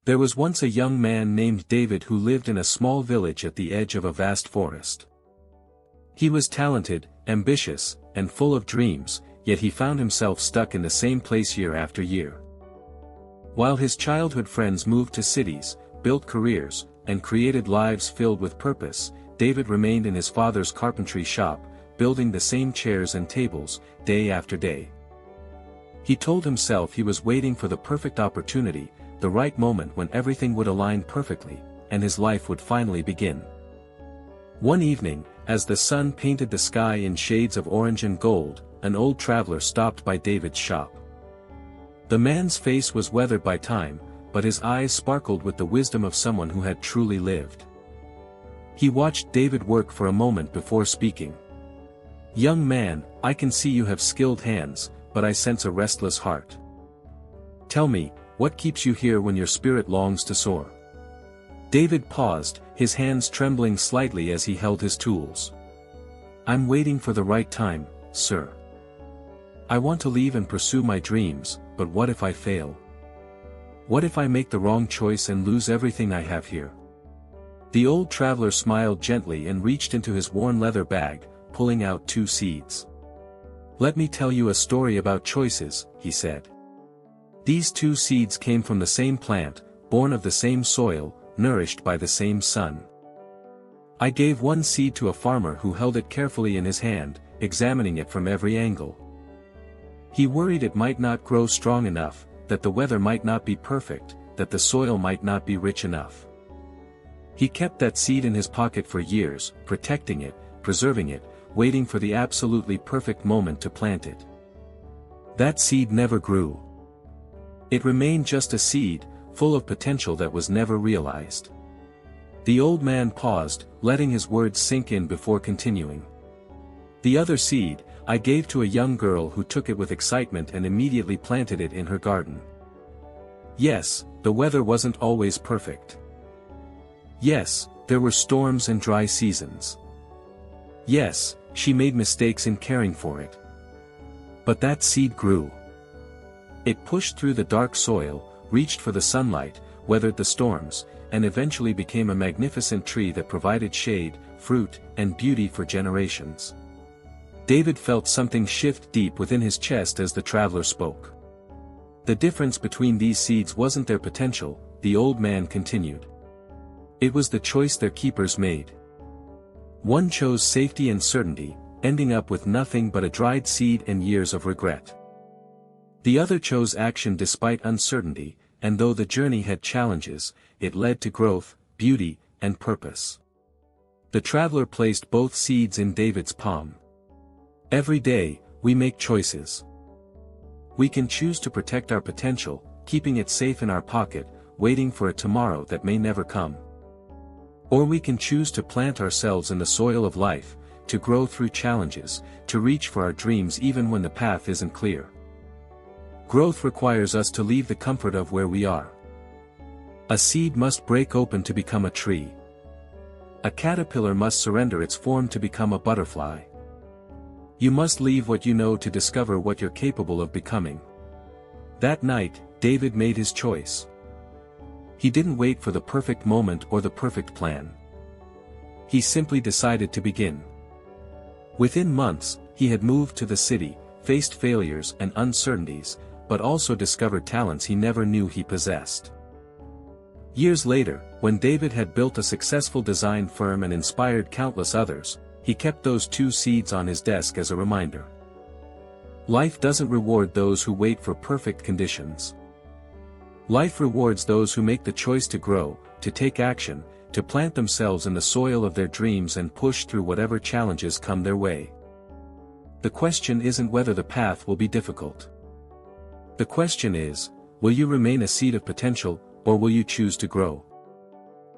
There was once a young man named David who lived in a small village at the edge of a vast forest. He was talented, ambitious, and full of dreams, yet he found himself stuck in the same place year after year. While his childhood friends moved to cities, built careers, and created lives filled with purpose, David remained in his father's carpentry shop, building the same chairs and tables, day after day. He told himself he was waiting for the perfect opportunity, the right moment when everything would align perfectly, and his life would finally begin. One evening, as the sun painted the sky in shades of orange and gold, an old traveler stopped by David's shop. The man's face was weathered by time, but his eyes sparkled with the wisdom of someone who had truly lived. He watched David work for a moment before speaking. "Young man, I can see you have skilled hands, but I sense a restless heart. Tell me, what keeps you here when your spirit longs to soar?" David paused, his hands trembling slightly as he held his tools. "I'm waiting for the right time, sir. I want to leave and pursue my dreams, but what if I fail? What if I make the wrong choice and lose everything I have here?" The old traveler smiled gently and reached into his worn leather bag, pulling out 2 seeds. "Let me tell you a story about choices," he said. "These 2 seeds came from the same plant, born of the same soil, nourished by the same sun. I gave one seed to a farmer who held it carefully in his hand, examining it from every angle. He worried it might not grow strong enough, that the weather might not be perfect, that the soil might not be rich enough. He kept that seed in his pocket for years, protecting it, preserving it, waiting for the absolutely perfect moment to plant it. That seed never grew. It remained just a seed, full of potential that was never realized." The old man paused, letting his words sink in before continuing. "The other seed, I gave to a young girl who took it with excitement and immediately planted it in her garden. Yes, the weather wasn't always perfect. Yes, there were storms and dry seasons. Yes, she made mistakes in caring for it. But that seed grew. It pushed through the dark soil, reached for the sunlight, weathered the storms, and eventually became a magnificent tree that provided shade, fruit, and beauty for generations." David felt something shift deep within his chest as the traveler spoke. "The difference between these seeds wasn't their potential," the old man continued. "It was the choice their keepers made. One chose safety and certainty, ending up with nothing but a dried seed and years of regret. The other chose action despite uncertainty, and though the journey had challenges, it led to growth, beauty, and purpose." The traveler placed both seeds in David's palm. "Every day, we make choices. We can choose to protect our potential, keeping it safe in our pocket, waiting for a tomorrow that may never come. Or we can choose to plant ourselves in the soil of life, to grow through challenges, to reach for our dreams even when the path isn't clear. Growth requires us to leave the comfort of where we are. A seed must break open to become a tree. A caterpillar must surrender its form to become a butterfly. You must leave what you know to discover what you're capable of becoming." That night, David made his choice. He didn't wait for the perfect moment or the perfect plan. He simply decided to begin. Within months, he had moved to the city, faced failures and uncertainties, but also discovered talents he never knew he possessed. Years later, when David had built a successful design firm and inspired countless others, he kept those 2 seeds on his desk as a reminder. Life doesn't reward those who wait for perfect conditions. Life rewards those who make the choice to grow, to take action, to plant themselves in the soil of their dreams and push through whatever challenges come their way. The question isn't whether the path will be difficult. The question is, will you remain a seed of potential, or will you choose to grow?